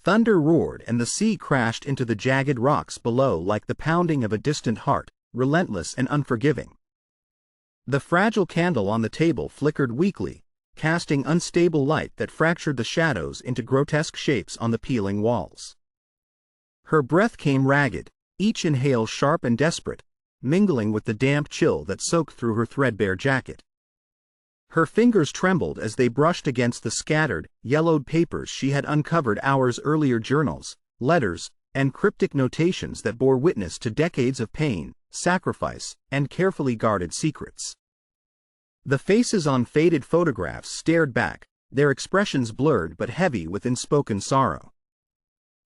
Thunder roared and the sea crashed into the jagged rocks below like the pounding of a distant heart, relentless and unforgiving. The fragile candle on the table flickered weakly, casting unstable light that fractured the shadows into grotesque shapes on the peeling walls. Her breath came ragged, each inhale sharp and desperate, mingling with the damp chill that soaked through her threadbare jacket. Her fingers trembled as they brushed against the scattered, yellowed papers she had uncovered hours earlier, journals, letters, and cryptic notations that bore witness to decades of pain, sacrifice, and carefully guarded secrets. The faces on faded photographs stared back, their expressions blurred but heavy with unspoken sorrow.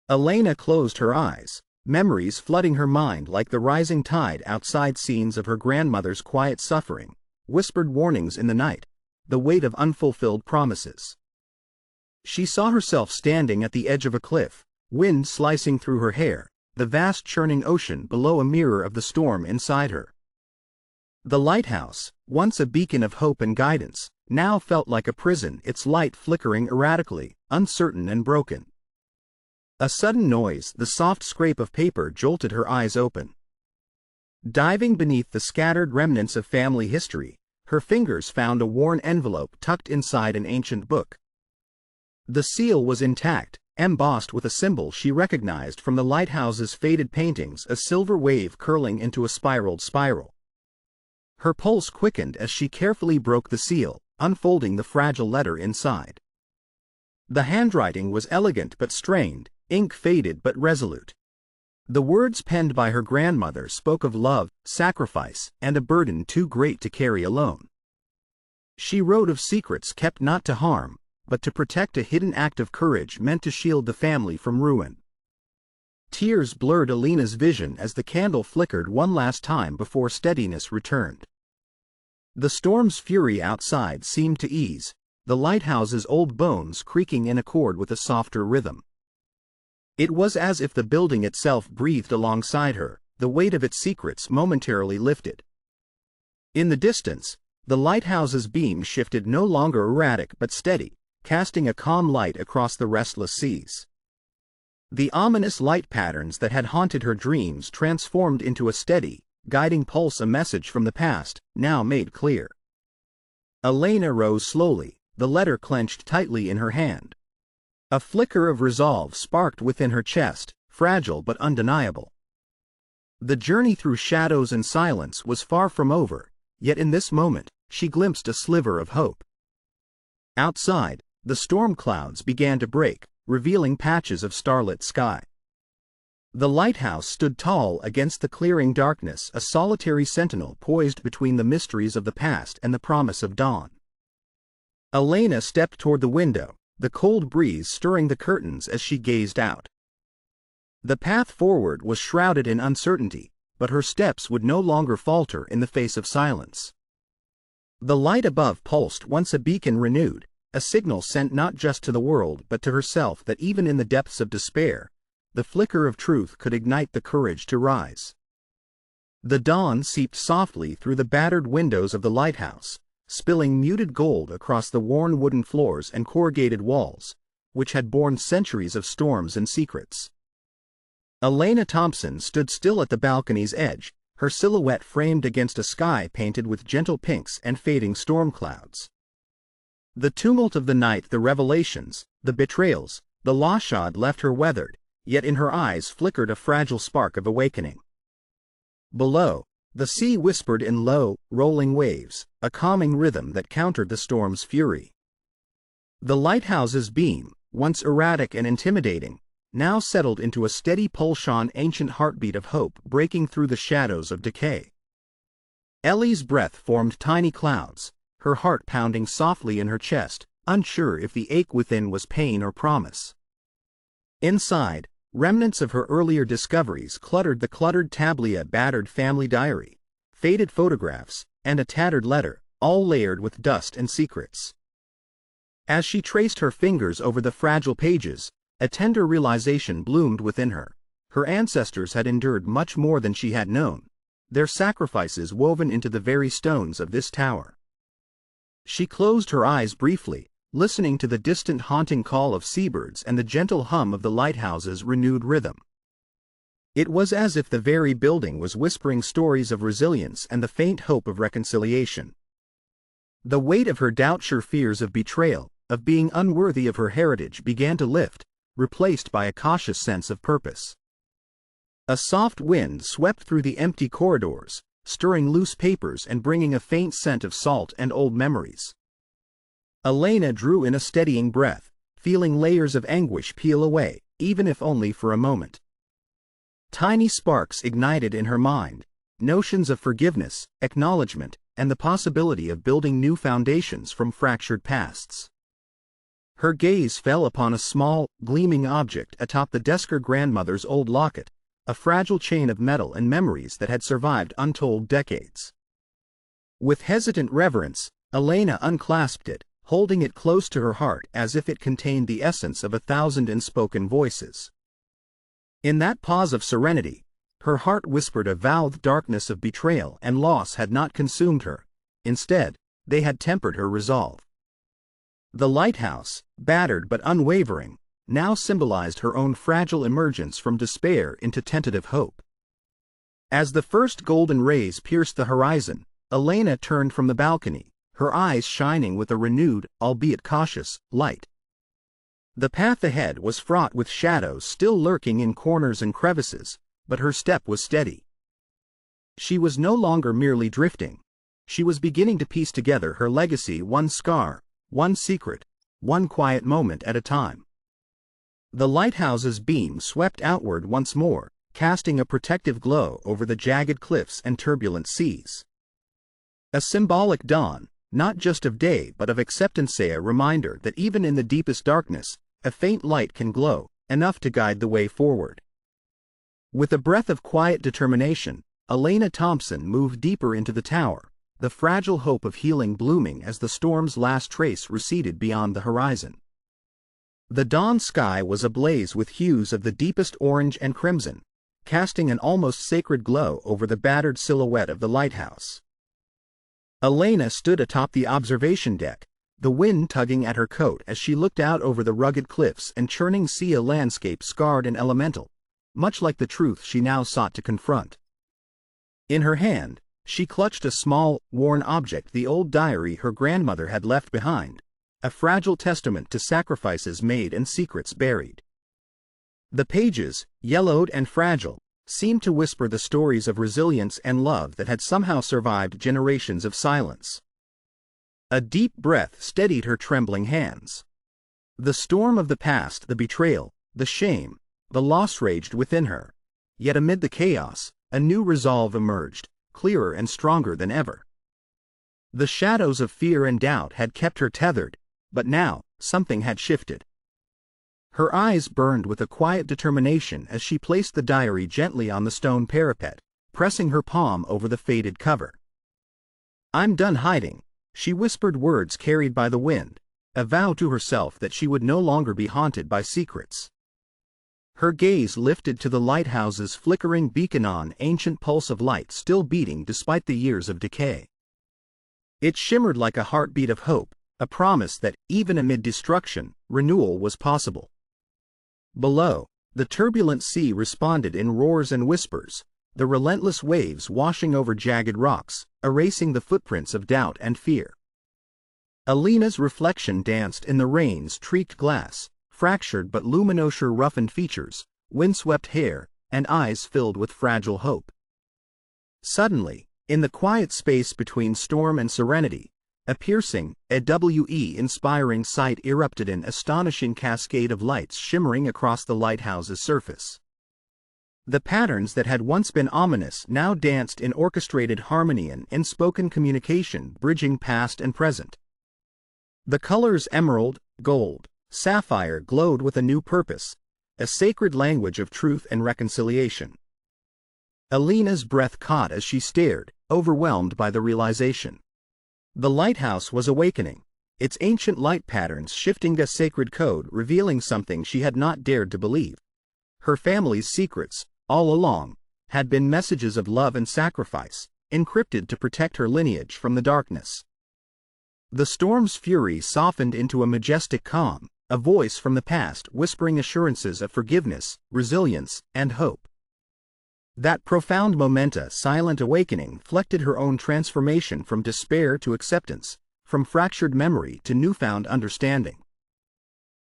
Elena closed her eyes, memories flooding her mind like the rising tide outside, scenes of her grandmother's quiet suffering, whispered warnings in the night, the weight of unfulfilled promises. She saw herself standing at the edge of a cliff, wind slicing through her hair, the vast churning ocean below a mirror of the storm inside her. The lighthouse, once a beacon of hope and guidance, now felt like a prison, its light flickering erratically, uncertain and broken. A sudden noise, the soft scrape of paper, jolted her eyes open. Diving beneath the scattered remnants of family history, her fingers found a worn envelope tucked inside an ancient book. The seal was intact, embossed with a symbol she recognized from the lighthouse's faded paintings, a silver wave curling into a spiraled spiral. Her pulse quickened as she carefully broke the seal, unfolding the fragile letter inside. The handwriting was elegant but strained, ink faded but resolute. The words penned by her grandmother spoke of love, sacrifice, and a burden too great to carry alone. She wrote of secrets kept not to harm, but to protect, a hidden act of courage meant to shield the family from ruin. Tears blurred Elena's vision as the candle flickered one last time before steadiness returned. The storm's fury outside seemed to ease, the lighthouse's old bones creaking in accord with a softer rhythm. It was as if the building itself breathed alongside her, the weight of its secrets momentarily lifted. In the distance, the lighthouse's beam shifted, no longer erratic but steady, casting a calm light across the restless seas. The ominous light patterns that had haunted her dreams transformed into a steady, guiding pulse, a message from the past, now made clear. Elena rose slowly, the letter clenched tightly in her hand. A flicker of resolve sparked within her chest, fragile but undeniable. The journey through shadows and silence was far from over, yet in this moment, she glimpsed a sliver of hope. Outside, the storm clouds began to break, revealing patches of starlit sky. The lighthouse stood tall against the clearing darkness, a solitary sentinel poised between the mysteries of the past and the promise of dawn. Elena stepped toward the window, the cold breeze stirring the curtains as she gazed out. The path forward was shrouded in uncertainty, but her steps would no longer falter in the face of silence. The light above pulsed, once a beacon renewed, a signal sent not just to the world but to herself that even in the depths of despair, the flicker of truth could ignite the courage to rise. The dawn seeped softly through the battered windows of the lighthouse, spilling muted gold across the worn wooden floors and corrugated walls, which had borne centuries of storms and secrets. Elena Thompson stood still at the balcony's edge, her silhouette framed against a sky painted with gentle pinks and fading storm clouds. The tumult of the night, the revelations, the betrayals, the lost had left her weathered, yet in her eyes flickered a fragile spark of awakening. Below, the sea whispered in low, rolling waves, a calming rhythm that countered the storm's fury. The lighthouse's beam, once erratic and intimidating, now settled into a steady pulsation, ancient heartbeat of hope breaking through the shadows of decay. Ellie's breath formed tiny clouds, her heart pounding softly in her chest, unsure if the ache within was pain or promise. Inside, remnants of her earlier discoveries cluttered the cluttered tablia, battered family diary, faded photographs, and a tattered letter, all layered with dust and secrets. As she traced her fingers over the fragile pages, a tender realization bloomed within her. Her ancestors had endured much more than she had known, their sacrifices woven into the very stones of this tower. She closed her eyes briefly, listening to the distant haunting call of seabirds and the gentle hum of the lighthouse's renewed rhythm. It was as if the very building was whispering stories of resilience and the faint hope of reconciliation. The weight of her doubts, her fears of betrayal, of being unworthy of her heritage began to lift, replaced by a cautious sense of purpose. A soft wind swept through the empty corridors, stirring loose papers and bringing a faint scent of salt and old memories. Elena drew in a steadying breath, feeling layers of anguish peel away, even if only for a moment. Tiny sparks ignited in her mind, notions of forgiveness, acknowledgement, and the possibility of building new foundations from fractured pasts. Her gaze fell upon a small, gleaming object atop the desk, her grandmother's old locket, a fragile chain of metal and memories that had survived untold decades. With hesitant reverence, Elena unclasped it, holding it close to her heart as if it contained the essence of 1,000 unspoken voices. In that pause of serenity, her heart whispered a vow. The darkness of betrayal and loss had not consumed her. Instead, they had tempered her resolve. The lighthouse, battered but unwavering, now symbolized her own fragile emergence from despair into tentative hope. As the first golden rays pierced the horizon, Elena turned from the balcony, her eyes shining with a renewed, albeit cautious, light. The path ahead was fraught with shadows still lurking in corners and crevices, but her step was steady. She was no longer merely drifting. She was beginning to piece together her legacy, one scar, one secret, one quiet moment at a time. The lighthouse's beam swept outward once more, casting a protective glow over the jagged cliffs and turbulent seas. A symbolic dawn, not just of day but of acceptance, a reminder that even in the deepest darkness, a faint light can glow, enough to guide the way forward. With a breath of quiet determination, Elena Thompson moved deeper into the tower, the fragile hope of healing blooming as the storm's last trace receded beyond the horizon. The dawn sky was ablaze with hues of the deepest orange and crimson, casting an almost sacred glow over the battered silhouette of the lighthouse. Elena stood atop the observation deck, the wind tugging at her coat as she looked out over the rugged cliffs and churning sea, a landscape scarred and elemental, much like the truth she now sought to confront. In her hand, she clutched a small, worn object, the old diary her grandmother had left behind, a fragile testament to sacrifices made and secrets buried. The pages, yellowed and fragile, seemed to whisper the stories of resilience and love that had somehow survived generations of silence. A deep breath steadied her trembling hands. The storm of the past, the betrayal, the shame, the loss raged within her. Yet amid the chaos, a new resolve emerged, clearer and stronger than ever. The shadows of fear and doubt had kept her tethered, but now, something had shifted. Her eyes burned with a quiet determination as she placed the diary gently on the stone parapet, pressing her palm over the faded cover. "I'm done hiding," she whispered, words carried by the wind, a vow to herself that she would no longer be haunted by secrets. Her gaze lifted to the lighthouse's flickering beacon, an ancient pulse of light still beating despite the years of decay. It shimmered like a heartbeat of hope, a promise that, even amid destruction, renewal was possible. Below, the turbulent sea responded in roars and whispers, the relentless waves washing over jagged rocks, erasing the footprints of doubt and fear. Elena's reflection danced in the rain's streaked glass, fractured but luminous, her roughened features, windswept hair, and eyes filled with fragile hope. Suddenly, in the quiet space between storm and serenity, a piercing, inspiring sight erupted, an astonishing cascade of lights shimmering across the lighthouse's surface. The patterns that had once been ominous now danced in orchestrated harmony, and unspoken communication bridging past and present. The colors emerald, gold, sapphire glowed with a new purpose, a sacred language of truth and reconciliation. Elena's breath caught as she stared, overwhelmed by the realization. The lighthouse was awakening, its ancient light patterns shifting a sacred code, revealing something she had not dared to believe. Her family's secrets, all along, had been messages of love and sacrifice, encrypted to protect her lineage from the darkness. The storm's fury softened into a majestic calm, a voice from the past whispering assurances of forgiveness, resilience, and hope. That profound silent awakening reflected her own transformation from despair to acceptance, from fractured memory to newfound understanding.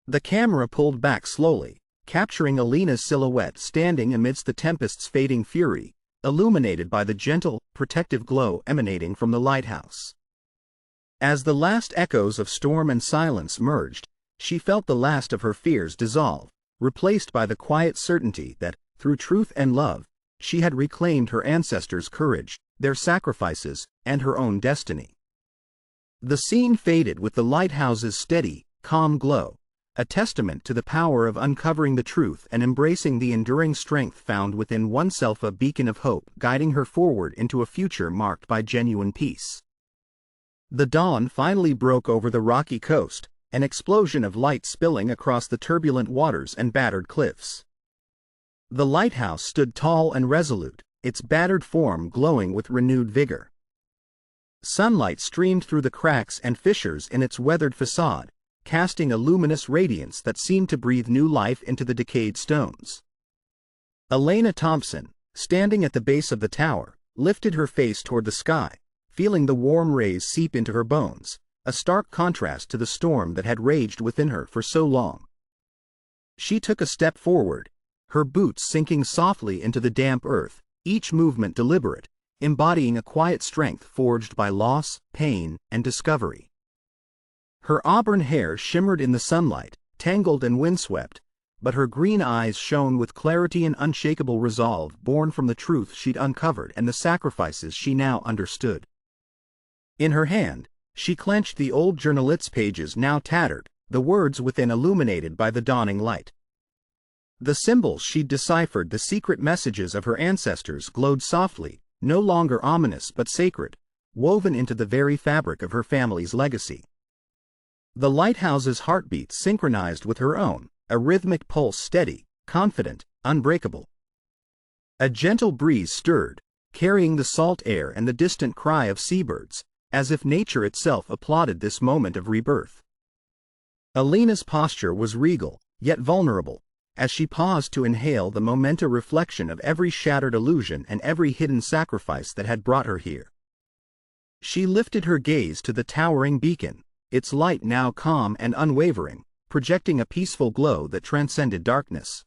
The camera pulled back slowly, capturing Alina's silhouette standing amidst the tempest's fading fury, illuminated by the gentle, protective glow emanating from the lighthouse. As the last echoes of storm and silence merged, she felt the last of her fears dissolve, replaced by the quiet certainty that, through truth and love, she had reclaimed her ancestors' courage, their sacrifices, and her own destiny. The scene faded with the lighthouse's steady, calm glow, a testament to the power of uncovering the truth and embracing the enduring strength found within oneself, a beacon of hope guiding her forward into a future marked by genuine peace. The dawn finally broke over the rocky coast, an explosion of light spilling across the turbulent waters and battered cliffs. The lighthouse stood tall and resolute, its battered form glowing with renewed vigor. Sunlight streamed through the cracks and fissures in its weathered facade, casting a luminous radiance that seemed to breathe new life into the decayed stones. Alina Thompson, standing at the base of the tower, lifted her face toward the sky, feeling the warm rays seep into her bones, a stark contrast to the storm that had raged within her for so long. She took a step forward, her boots sinking softly into the damp earth, each movement deliberate, embodying a quiet strength forged by loss, pain, and discovery. Her auburn hair shimmered in the sunlight, tangled and windswept, but her green eyes shone with clarity and unshakable resolve born from the truth she'd uncovered and the sacrifices she now understood. In her hand, she clenched the old journalit's pages now tattered, the words within illuminated by the dawning light. The symbols she'd deciphered, the secret messages of her ancestors, glowed softly, no longer ominous but sacred, woven into the very fabric of her family's legacy. The lighthouse's heartbeat synchronized with her own, a rhythmic pulse steady, confident, unbreakable. A gentle breeze stirred, carrying the salt air and the distant cry of seabirds, as if nature itself applauded this moment of rebirth. Alina's posture was regal, yet vulnerable, as she paused to inhale the momentous reflection of every shattered illusion and every hidden sacrifice that had brought her here. She lifted her gaze to the towering beacon, its light now calm and unwavering, projecting a peaceful glow that transcended darkness.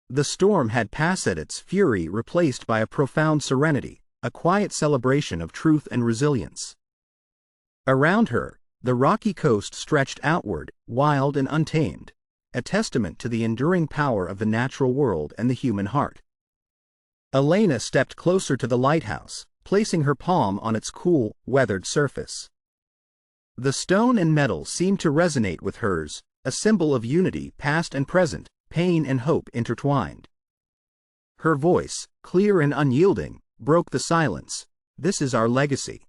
The storm had passed, its fury replaced by a profound serenity, a quiet celebration of truth and resilience. Around her, the rocky coast stretched outward, wild and untamed, a testament to the enduring power of the natural world and the human heart. Alina stepped closer to the lighthouse, placing her palm on its cool, weathered surface. The stone and metal seemed to resonate with hers, a symbol of unity past and present, pain and hope intertwined. Her voice, clear and unyielding, broke the silence. This is our legacy.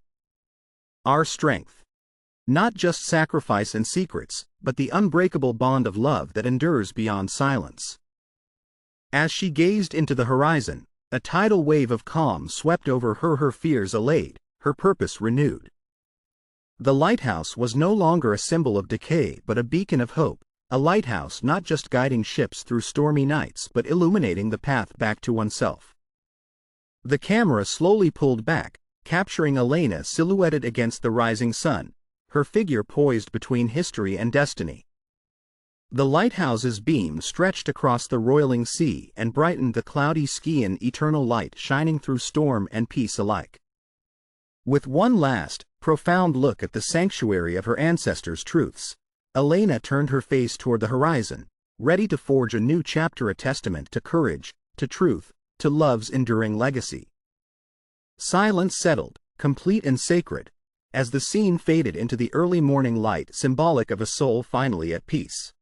Our strength. Not just sacrifice and secrets, but the unbreakable bond of love that endures beyond silence. As she gazed into the horizon, a tidal wave of calm swept over her, her fears allayed, her purpose renewed. The lighthouse was no longer a symbol of decay but a beacon of hope, a lighthouse not just guiding ships through stormy nights but illuminating the path back to oneself. The camera slowly pulled back, capturing Alina silhouetted against the rising sun, her figure poised between history and destiny. The lighthouse's beam stretched across the roiling sea and brightened the cloudy sky in eternal light, shining through storm and peace alike. With one last, profound look at the sanctuary of her ancestors' truths, Alina turned her face toward the horizon, ready to forge a new chapter, a testament to courage, to truth, to love's enduring legacy. Silence settled, complete and sacred, as the scene faded into the early morning light, symbolic of a soul finally at peace.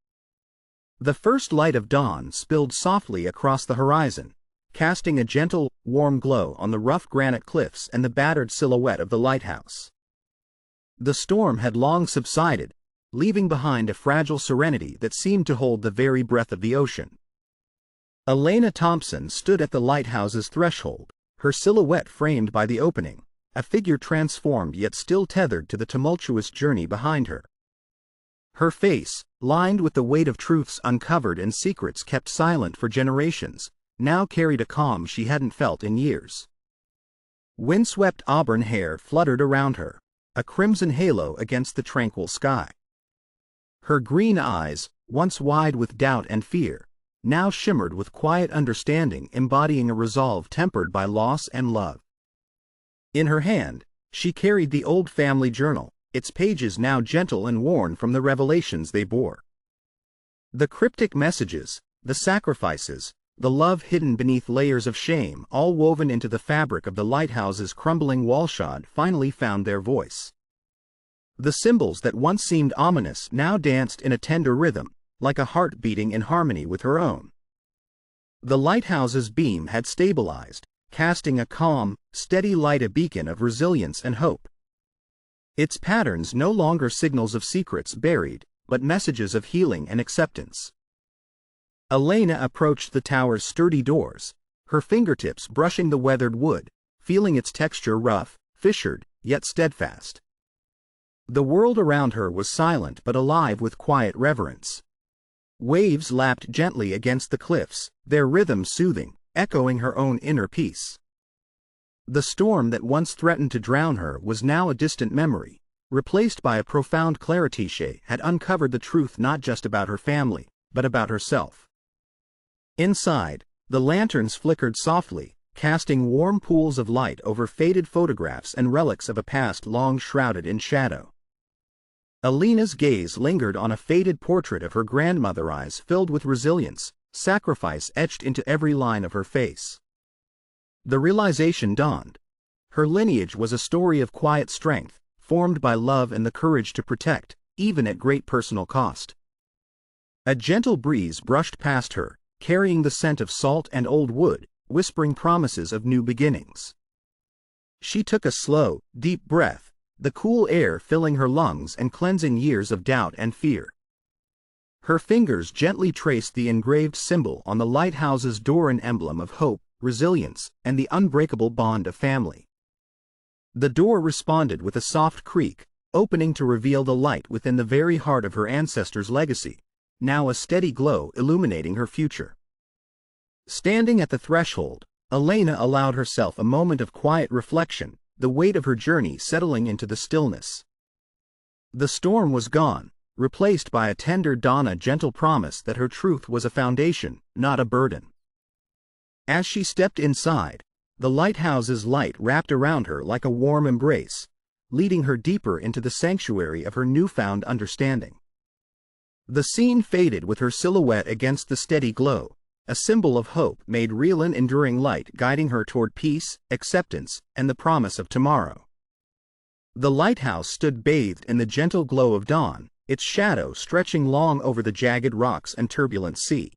The first light of dawn spilled softly across the horizon, casting a gentle, warm glow on the rough granite cliffs and the battered silhouette of the lighthouse. The storm had long subsided, leaving behind a fragile serenity that seemed to hold the very breath of the ocean. Alina Thompson stood at the lighthouse's threshold, her silhouette framed by the opening, a figure transformed yet still tethered to the tumultuous journey behind her. Her face, lined with the weight of truths uncovered and secrets kept silent for generations, now carried a calm she hadn't felt in years. Windswept auburn hair fluttered around her, a crimson halo against the tranquil sky. Her green eyes, once wide with doubt and fear, now shimmered with quiet understanding, embodying a resolve tempered by loss and love. In her hand, she carried the old family journal, its pages now gentle and worn from the revelations they bore. The cryptic messages, the sacrifices, the love hidden beneath layers of shame, all woven into the fabric of the lighthouse's crumbling wallshod, finally found their voice. The symbols that once seemed ominous now danced in a tender rhythm, like a heart beating in harmony with her own. The lighthouse's beam had stabilized, casting a calm, steady light, a beacon of resilience and hope. Its patterns no longer signals of secrets buried, but messages of healing and acceptance. Elena approached the tower's sturdy doors, her fingertips brushing the weathered wood, feeling its texture rough, fissured, yet steadfast. The world around her was silent but alive with quiet reverence. Waves lapped gently against the cliffs, their rhythm soothing, echoing her own inner peace. The storm that once threatened to drown her was now a distant memory, replaced by a profound clarity. She had uncovered the truth not just about her family, but about herself. Inside, the lanterns flickered softly, casting warm pools of light over faded photographs and relics of a past long shrouded in shadow. Elena's gaze lingered on a faded portrait of her grandmother, eyes filled with resilience, sacrifice etched into every line of her face. The realization dawned. Her lineage was a story of quiet strength, formed by love and the courage to protect, even at great personal cost. A gentle breeze brushed past her, carrying the scent of salt and old wood, whispering promises of new beginnings. She took a slow, deep breath, the cool air filling her lungs and cleansing years of doubt and fear. Her fingers gently traced the engraved symbol on the lighthouse's door, an emblem of hope, resilience, and the unbreakable bond of family. The door responded with a soft creak, opening to reveal the light within the very heart of her ancestors' legacy, now a steady glow illuminating her future. Standing at the threshold, Elena allowed herself a moment of quiet reflection, the weight of her journey settling into the stillness. The storm was gone, replaced by a tender dawn, a gentle promise that her truth was a foundation, not a burden. As she stepped inside, the lighthouse's light wrapped around her like a warm embrace, leading her deeper into the sanctuary of her newfound understanding. The scene faded with her silhouette against the steady glow, a symbol of hope made real, an enduring light guiding her toward peace, acceptance, and the promise of tomorrow. The lighthouse stood bathed in the gentle glow of dawn, its shadow stretching long over the jagged rocks and turbulent sea.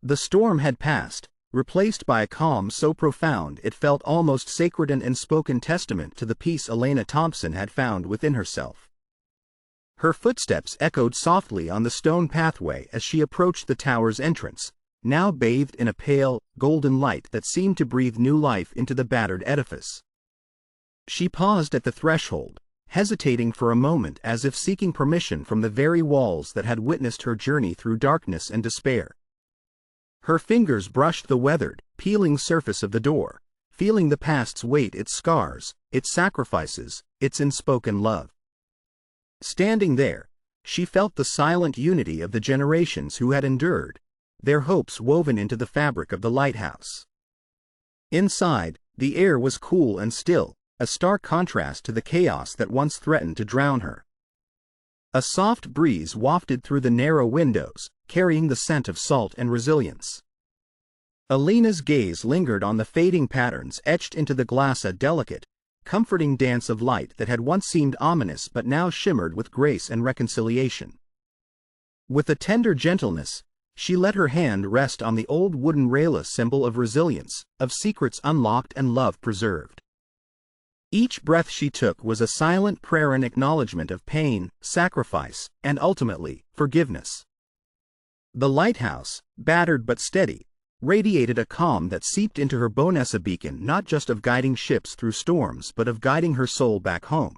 The storm had passed, replaced by a calm so profound it felt almost sacred, an unspoken testament to the peace Elena Thompson had found within herself. Her footsteps echoed softly on the stone pathway as she approached the tower's entrance, now bathed in a pale, golden light that seemed to breathe new life into the battered edifice. She paused at the threshold, hesitating for a moment as if seeking permission from the very walls that had witnessed her journey through darkness and despair. Her fingers brushed the weathered, peeling surface of the door, feeling the past's weight, its scars, its sacrifices, its unspoken love. Standing there, she felt the silent unity of the generations who had endured, their hopes woven into the fabric of the lighthouse. Inside, the air was cool and still, a stark contrast to the chaos that once threatened to drown her. A soft breeze wafted through the narrow windows, carrying the scent of salt and resilience. Elena's gaze lingered on the fading patterns etched into the glass, a delicate, comforting dance of light that had once seemed ominous but now shimmered with grace and reconciliation. With a tender gentleness, she let her hand rest on the old wooden rail, a symbol of resilience, of secrets unlocked and love preserved. Each breath she took was a silent prayer, an acknowledgement of pain, sacrifice, and ultimately, forgiveness. The lighthouse, battered but steady, radiated a calm that seeped into her bone as a beacon not just of guiding ships through storms but of guiding her soul back home.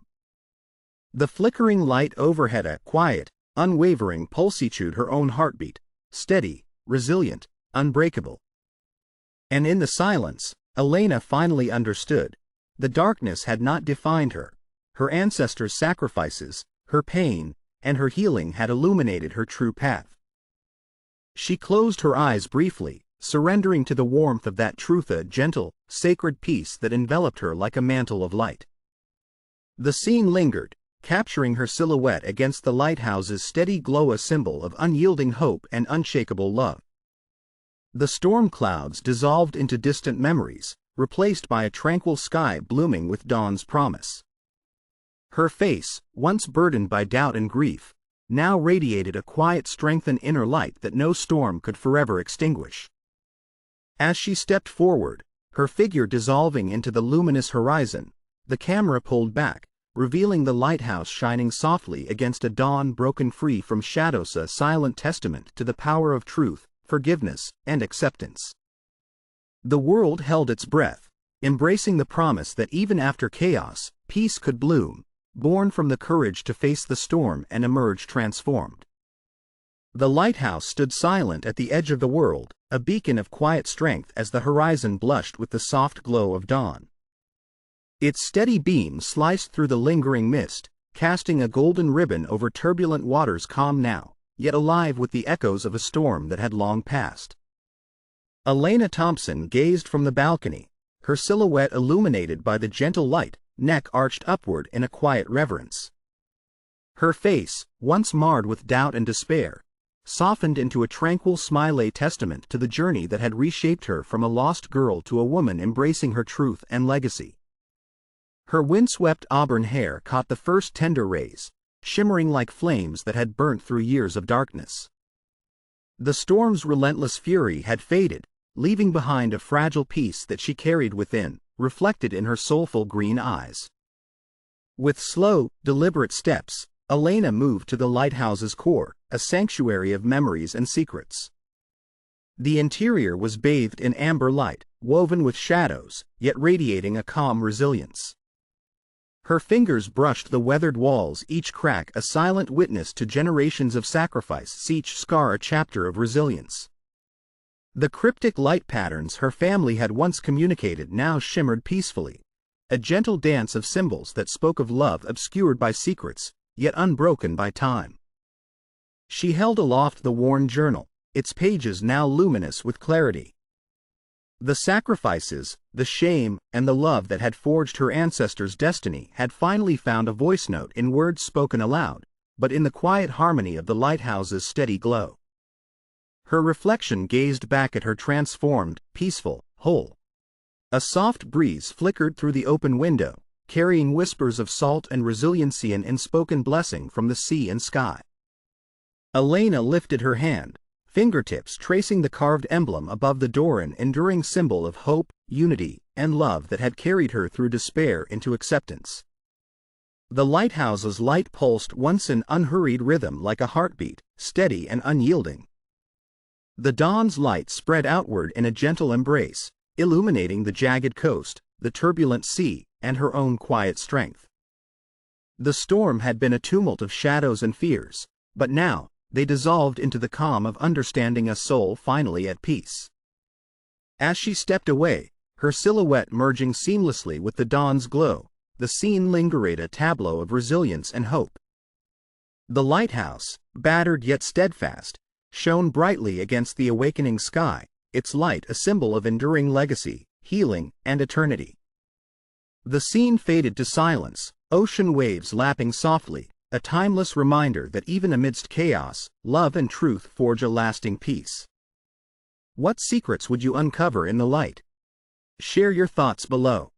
The flickering light overhead, a quiet, unwavering pulsitude, her own heartbeat, steady, resilient, unbreakable. And in the silence, Elena finally understood. The darkness had not defined her. Her ancestors' sacrifices, her pain, and her healing had illuminated her true path. She closed her eyes briefly, surrendering to the warmth of that truth, a gentle, sacred peace that enveloped her like a mantle of light. The scene lingered, capturing her silhouette against the lighthouse's steady glow, a symbol of unyielding hope and unshakable love. The storm clouds dissolved into distant memories, replaced by a tranquil sky blooming with dawn's promise. Her face, once burdened by doubt and grief, now radiated a quiet strength and inner light that no storm could forever extinguish. As she stepped forward, her figure dissolving into the luminous horizon, the camera pulled back, revealing the lighthouse shining softly against a dawn broken free from shadows, a silent testament to the power of truth, forgiveness, and acceptance. The world held its breath, embracing the promise that even after chaos, peace could bloom, born from the courage to face the storm and emerge transformed. The lighthouse stood silent at the edge of the world, a beacon of quiet strength as the horizon blushed with the soft glow of dawn. Its steady beam sliced through the lingering mist, casting a golden ribbon over turbulent waters, calm now, yet alive with the echoes of a storm that had long passed. Elena Thompson gazed from the balcony, her silhouette illuminated by the gentle light, neck arched upward in a quiet reverence. Her face, once marred with doubt and despair, softened into a tranquil smile, a testament to the journey that had reshaped her from a lost girl to a woman embracing her truth and legacy. Her windswept auburn hair caught the first tender rays, shimmering like flames that had burnt through years of darkness. The storm's relentless fury had faded, leaving behind a fragile peace that she carried within, reflected in her soulful green eyes. With slow, deliberate steps, Elena moved to the lighthouse's core, a sanctuary of memories and secrets. The interior was bathed in amber light, woven with shadows, yet radiating a calm resilience. Her fingers brushed the weathered walls, each crack a silent witness to generations of sacrifice, each scar a chapter of resilience. The cryptic light patterns her family had once communicated now shimmered peacefully, a gentle dance of symbols that spoke of love obscured by secrets, yet unbroken by time. She held aloft the worn journal, its pages now luminous with clarity. The sacrifices, the shame, and the love that had forged her ancestors' destiny had finally found a voice, note in words spoken aloud, but in the quiet harmony of the lighthouse's steady glow. Her reflection gazed back at her transformed, peaceful, whole. A soft breeze flickered through the open window, carrying whispers of salt and resiliency, an unspoken blessing from the sea and sky. Elena lifted her hand, fingertips tracing the carved emblem above the door, an enduring symbol of hope, unity, and love that had carried her through despair into acceptance. The lighthouse's light pulsed once in unhurried rhythm like a heartbeat, steady and unyielding. The dawn's light spread outward in a gentle embrace, illuminating the jagged coast, the turbulent sea, and her own quiet strength. The storm had been a tumult of shadows and fears, but now, they dissolved into the calm of understanding, a soul finally at peace. As she stepped away, her silhouette merging seamlessly with the dawn's glow, the scene lingered, a tableau of resilience and hope. The lighthouse, battered yet steadfast, shone brightly against the awakening sky, its light a symbol of enduring legacy, healing, and eternity. The scene faded to silence, ocean waves lapping softly, a timeless reminder that even amidst chaos, love and truth forge a lasting peace. What secrets would you uncover in the light? Share your thoughts below.